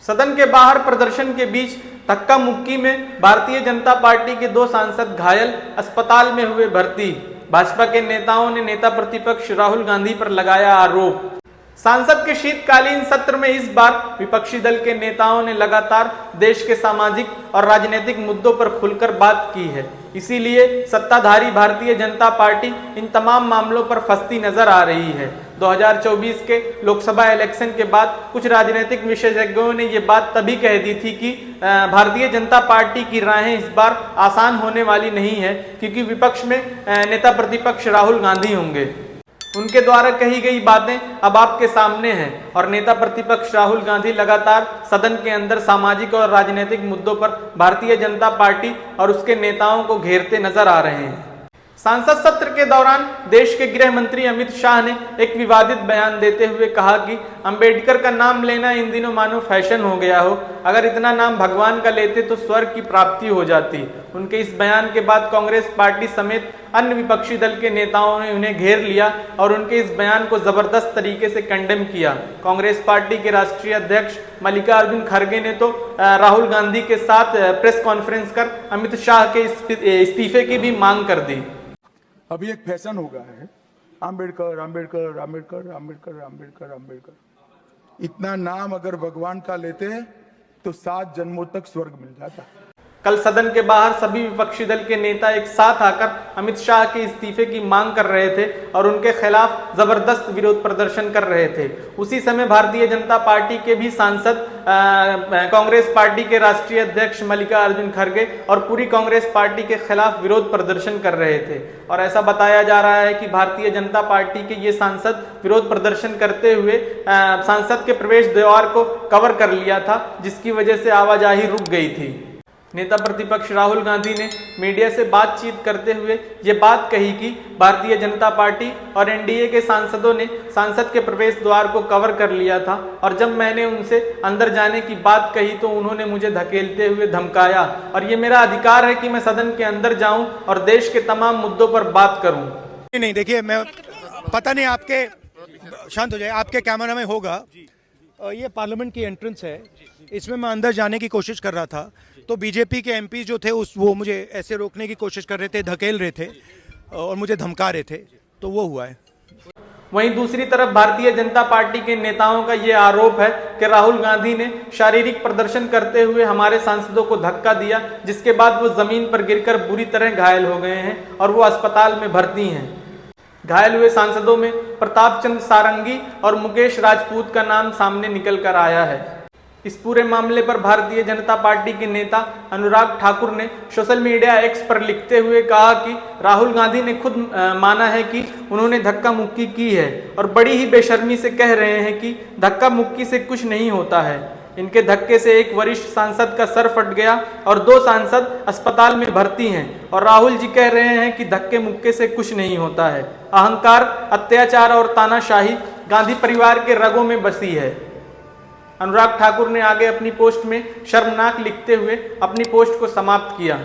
सदन के बाहर प्रदर्शन के बीच धक्का मुक्की में भारतीय जनता पार्टी के 2 सांसद घायल, अस्पताल में हुए भर्ती। भाजपा के नेताओं ने नेता प्रतिपक्ष राहुल गांधी पर लगाया आरोप। संसद के शीतकालीन सत्र में इस बार विपक्षी दल के नेताओं ने लगातार देश के सामाजिक और राजनीतिक मुद्दों पर खुलकर बात की है। इसीलिए सत्ताधारी भारतीय जनता पार्टी इन तमाम मामलों पर फंसती नजर आ रही है। 2024 के लोकसभा इलेक्शन के बाद कुछ राजनीतिक विशेषज्ञों ने ये बात तभी कह दी थी कि भारतीय जनता पार्टी की राहें इस बार आसान होने वाली नहीं है, क्योंकि विपक्ष में नेता प्रतिपक्ष राहुल गांधी होंगे। उनके द्वारा कही गई बातें अब आपके सामने हैं और नेता प्रतिपक्ष राहुल गांधी लगातार सदन के अंदर सामाजिक और राजनीतिक मुद्दों पर भारतीय जनता पार्टी और उसके नेताओं को घेरते नजर आ रहे हैं। संसद सत्र के दौरान देश के गृह मंत्री अमित शाह ने एक विवादित बयान देते हुए कहा कि अंबेडकर का नाम लेना इन दिनों मानो फैशन हो गया हो। अगर इतना नाम भगवान का लेते तो स्वर्ग की प्राप्ति हो जाती। उनके इस बयान के बाद कांग्रेस पार्टी समेत अन्य विपक्षी दल के नेताओं ने उन्हें घेर लिया और उनके इस बयान को जबरदस्त तरीके से कंडेम किया। कांग्रेस पार्टी के राष्ट्रीय अध्यक्ष मल्लिकार्जुन खड़गे ने तो राहुल गांधी के साथ प्रेस कॉन्फ्रेंस कर अमित शाह के इस्तीफे की भी मांग कर दी। अभी एक फैशन हो गया है, अंबेडकर अंबेडकर अंबेडकर अंबेडकर अंबेडकर अंबेडकर। इतना नाम अगर भगवान का लेते तो 7 जन्मों तक स्वर्ग मिल जाता। कल सदन के बाहर सभी विपक्षी दल के नेता एक साथ आकर अमित शाह के इस्तीफे की मांग कर रहे थे और उनके खिलाफ जबरदस्त विरोध प्रदर्शन कर रहे थे। उसी समय भारतीय जनता पार्टी के भी सांसद कांग्रेस पार्टी के राष्ट्रीय अध्यक्ष मल्लिकार्जुन खड़गे और पूरी कांग्रेस पार्टी के खिलाफ विरोध प्रदर्शन कर रहे थे। और ऐसा बताया जा रहा है कि भारतीय जनता पार्टी के ये सांसद विरोध प्रदर्शन करते हुए सांसद के प्रवेश द्वार को कवर कर लिया था, जिसकी वजह से आवाजाही रुक गई थी। नेता प्रतिपक्ष राहुल गांधी ने मीडिया से बातचीत करते हुए ये बात कही कि भारतीय जनता पार्टी और एनडीए के सांसदों ने सांसद के प्रवेश द्वार को कवर कर लिया था और जब मैंने उनसे अंदर जाने की बात कही तो उन्होंने मुझे धकेलते हुए धमकाया और ये मेरा अधिकार है कि मैं सदन के अंदर जाऊं और देश के तमाम मुद्दों पर बात करूं। नहीं देखिए, मैं पता नहीं आपके शांत हो जाए, आपके कैमरा में होगा। ये पार्लियामेंट की एंट्रेंस है, इसमें मैं अंदर जाने की कोशिश कर रहा था तो बीजेपी के एमपी जो थे वो मुझे ऐसे रोकने की कोशिश कर रहे थे, धकेल रहे थे और मुझे धमका रहे थे, तो वो हुआ है। वहीं दूसरी तरफ भारतीय जनता पार्टी के नेताओं का ये आरोप है कि राहुल गांधी ने शारीरिक प्रदर्शन करते हुए हमारे सांसदों को धक्का दिया, जिसके बाद वो जमीन पर गिरकर बुरी तरह घायल हो गए हैं और वो अस्पताल में भर्ती हैं। घायल हुए सांसदों में प्रताप चंद्र सारंगी और मुकेश राजपूत का नाम सामने निकल कर आया है। इस पूरे मामले पर भारतीय जनता पार्टी के नेता अनुराग ठाकुर ने सोशल मीडिया एक्स पर लिखते हुए कहा कि राहुल गांधी ने खुद माना है कि उन्होंने धक्का मुक्की की है और बड़ी ही बेशर्मी से कह रहे हैं कि धक्का मुक्की से कुछ नहीं होता है। इनके धक्के से एक वरिष्ठ सांसद का सर फट गया और 2 सांसद अस्पताल में भर्ती हैं और राहुल जी कह रहे हैं कि धक्के मुक्के से कुछ नहीं होता है। अहंकार, अत्याचार और तानाशाही गांधी परिवार के रगों में बसी है। अनुराग ठाकुर ने आगे अपनी पोस्ट में शर्मनाक लिखते हुए अपनी पोस्ट को समाप्त किया।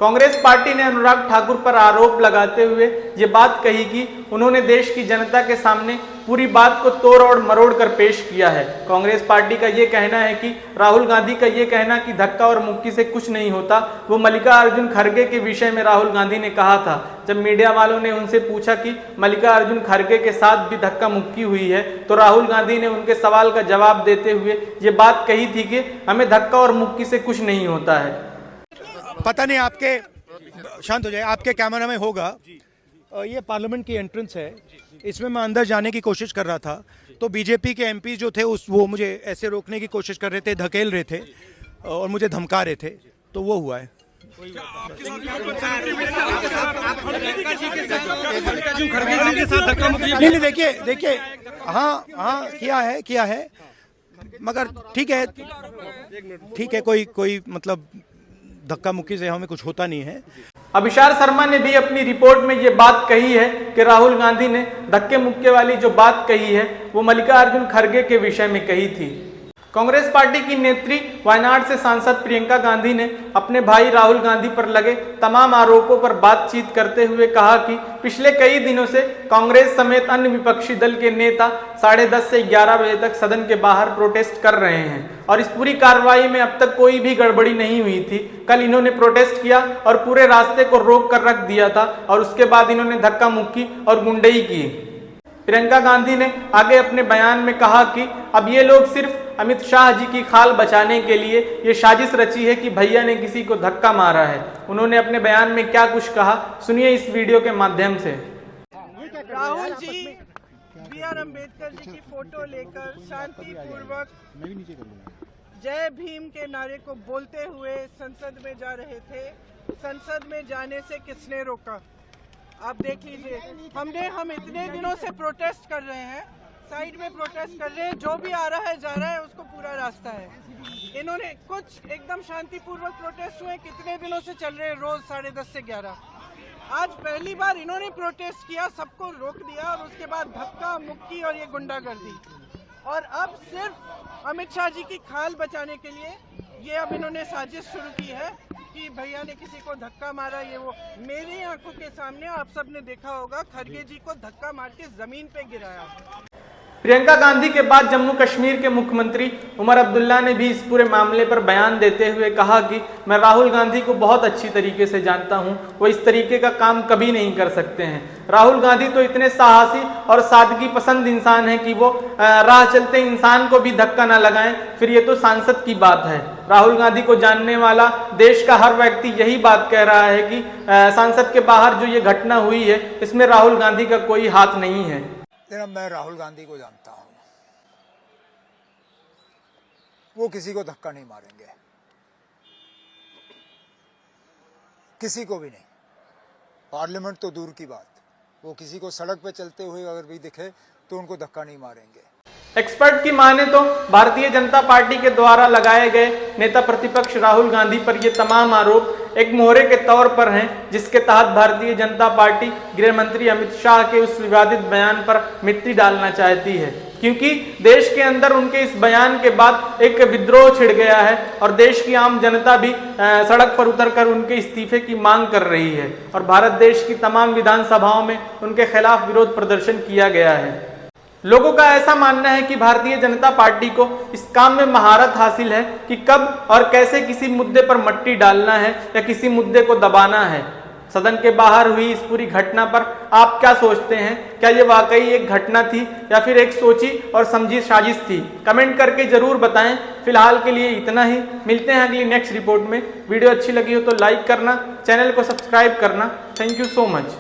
कांग्रेस पार्टी ने अनुराग ठाकुर पर आरोप लगाते हुए ये बात कही कि उन्होंने देश की जनता के सामने पूरी बात को तोड़ और मरोड़ कर पेश किया है। कांग्रेस पार्टी का ये कहना है कि राहुल गांधी का ये कहना कि धक्का और मुक्की से कुछ नहीं होता, वो मल्लिकार्जुन खड़गे के विषय में राहुल गांधी ने कहा था। जब मीडिया वालों ने उनसे पूछा कि मल्लिकार्जुन खड़गे के साथ भी धक्का मुक्की हुई है तो राहुल गांधी ने उनके सवाल का जवाब देते हुए ये बात कही थी कि हमें धक्का और मुक्की से कुछ नहीं होता है। पता नहीं आपके शांत हो जाए, आपके कैमरा में होगा। ये पार्लियामेंट की एंट्रेंस है, इसमें मैं अंदर जाने की कोशिश कर रहा था तो बीजेपी के एमपी जो थे वो मुझे ऐसे रोकने की कोशिश कर रहे थे, धकेल रहे थे और मुझे धमका रहे थे, तो वो हुआ है। नहीं देखिए, हाँ किया है मगर ठीक है, कोई मतलब धक्का मुक्की से हमें कुछ होता नहीं है। अभिषार शर्मा ने भी अपनी रिपोर्ट में ये बात कही है कि राहुल गांधी ने धक्के मुक्के वाली जो बात कही है वो मल्लिकार्जुन खड़गे के विषय में कही थी। कांग्रेस पार्टी की नेत्री वायनाड से सांसद प्रियंका गांधी ने अपने भाई राहुल गांधी पर लगे तमाम आरोपों पर बातचीत करते हुए कहा कि पिछले कई दिनों से कांग्रेस समेत अन्य विपक्षी दल के नेता 10:30 से 11 बजे तक सदन के बाहर प्रोटेस्ट कर रहे हैं और इस पूरी कार्रवाई में अब तक कोई भी गड़बड़ी नहीं हुई थी। कल इन्होंने प्रोटेस्ट किया और पूरे रास्ते को रोक कर रख दिया था और उसके बाद इन्होंने धक्का मुक्की और गुंडई की। प्रियंका गांधी ने आगे अपने बयान में कहा कि अब ये लोग सिर्फ अमित शाह जी की खाल बचाने के लिए ये साजिश रची है कि भैया ने किसी को धक्का मारा है। उन्होंने अपने बयान में क्या कुछ कहा, सुनिए इस वीडियो के माध्यम से। राहुल जी बी.आर. अम्बेडकर जी की फोटो लेकर शांतिपूर्वक जय भीम के नारे को बोलते हुए संसद में जा रहे थे। संसद में जाने से किसने रोका? आप देख लीजिए, हम इतने दिनों से प्रोटेस्ट कर रहे हैं, साइड में प्रोटेस्ट कर रहे हैं, जो भी आ रहा है जा रहा है, उसको पूरा रास्ता है। इन्होंने कुछ एकदम शांतिपूर्वक प्रोटेस्ट हुए, कितने दिनों से चल रहे हैं, रोज 10:30 से 11। आज पहली बार इन्होंने प्रोटेस्ट किया, सबको रोक दिया और उसके बाद धक्का मुक्की और ये गुंडागर्दी। और अब सिर्फ अमित शाह जी की खाल बचाने के लिए ये अब इन्होंने साजिश शुरू की है कि भैया ने किसी को धक्का मारा, ये वो। मेरी आंखों के सामने आप सब ने देखा होगा, खड़गे जी को धक्का मार के जमीन पे गिराया। प्रियंका गांधी के बाद जम्मू कश्मीर के मुख्यमंत्री उमर अब्दुल्ला ने भी इस पूरे मामले पर बयान देते हुए कहा कि मैं राहुल गांधी को बहुत अच्छी तरीके से जानता हूं, वो इस तरीके का काम कभी नहीं कर सकते हैं। राहुल गांधी तो इतने साहसी और सादगी पसंद इंसान हैं कि वो राह चलते इंसान को भी धक्का ना लगाएं, फिर ये तो सांसद की बात है। राहुल गांधी को जानने वाला देश का हर व्यक्ति यही बात कह रहा है कि संसद के बाहर जो ये घटना हुई है इसमें राहुल गांधी का कोई हाथ नहीं है। मैं राहुल गांधी को जानता हूं, वो किसी को धक्का नहीं मारेंगे, किसी को भी नहीं। पार्लियामेंट तो दूर की बात, वो किसी को सड़क पे चलते हुए अगर भी दिखे तो उनको धक्का नहीं मारेंगे। एक्सपर्ट की माने तो भारतीय जनता पार्टी के द्वारा लगाए गए नेता प्रतिपक्ष राहुल गांधी पर ये तमाम आरोप एक मोहरे के तौर पर हैं, जिसके तहत भारतीय जनता पार्टी गृह मंत्री अमित शाह के उस विवादित बयान पर मिट्टी डालना चाहती है, क्योंकि देश के अंदर उनके इस बयान के बाद एक विद्रोह छिड़ गया है और देश की आम जनता भी सड़क पर उतरकर उनके इस्तीफे की मांग कर रही है और भारत देश की तमाम विधानसभाओं में उनके खिलाफ विरोध प्रदर्शन किया गया है। लोगों का ऐसा मानना है कि भारतीय जनता पार्टी को इस काम में महारत हासिल है कि कब और कैसे किसी मुद्दे पर मट्टी डालना है या किसी मुद्दे को दबाना है। सदन के बाहर हुई इस पूरी घटना पर आप क्या सोचते हैं? क्या ये वाकई एक घटना थी या फिर एक सोची और समझी साजिश थी? कमेंट करके जरूर बताएं। फिलहाल के लिए इतना ही, मिलते हैं अगली नेक्स्ट रिपोर्ट में। वीडियो अच्छी लगी हो तो लाइक करना, चैनल को सब्सक्राइब करना। Thank you so much.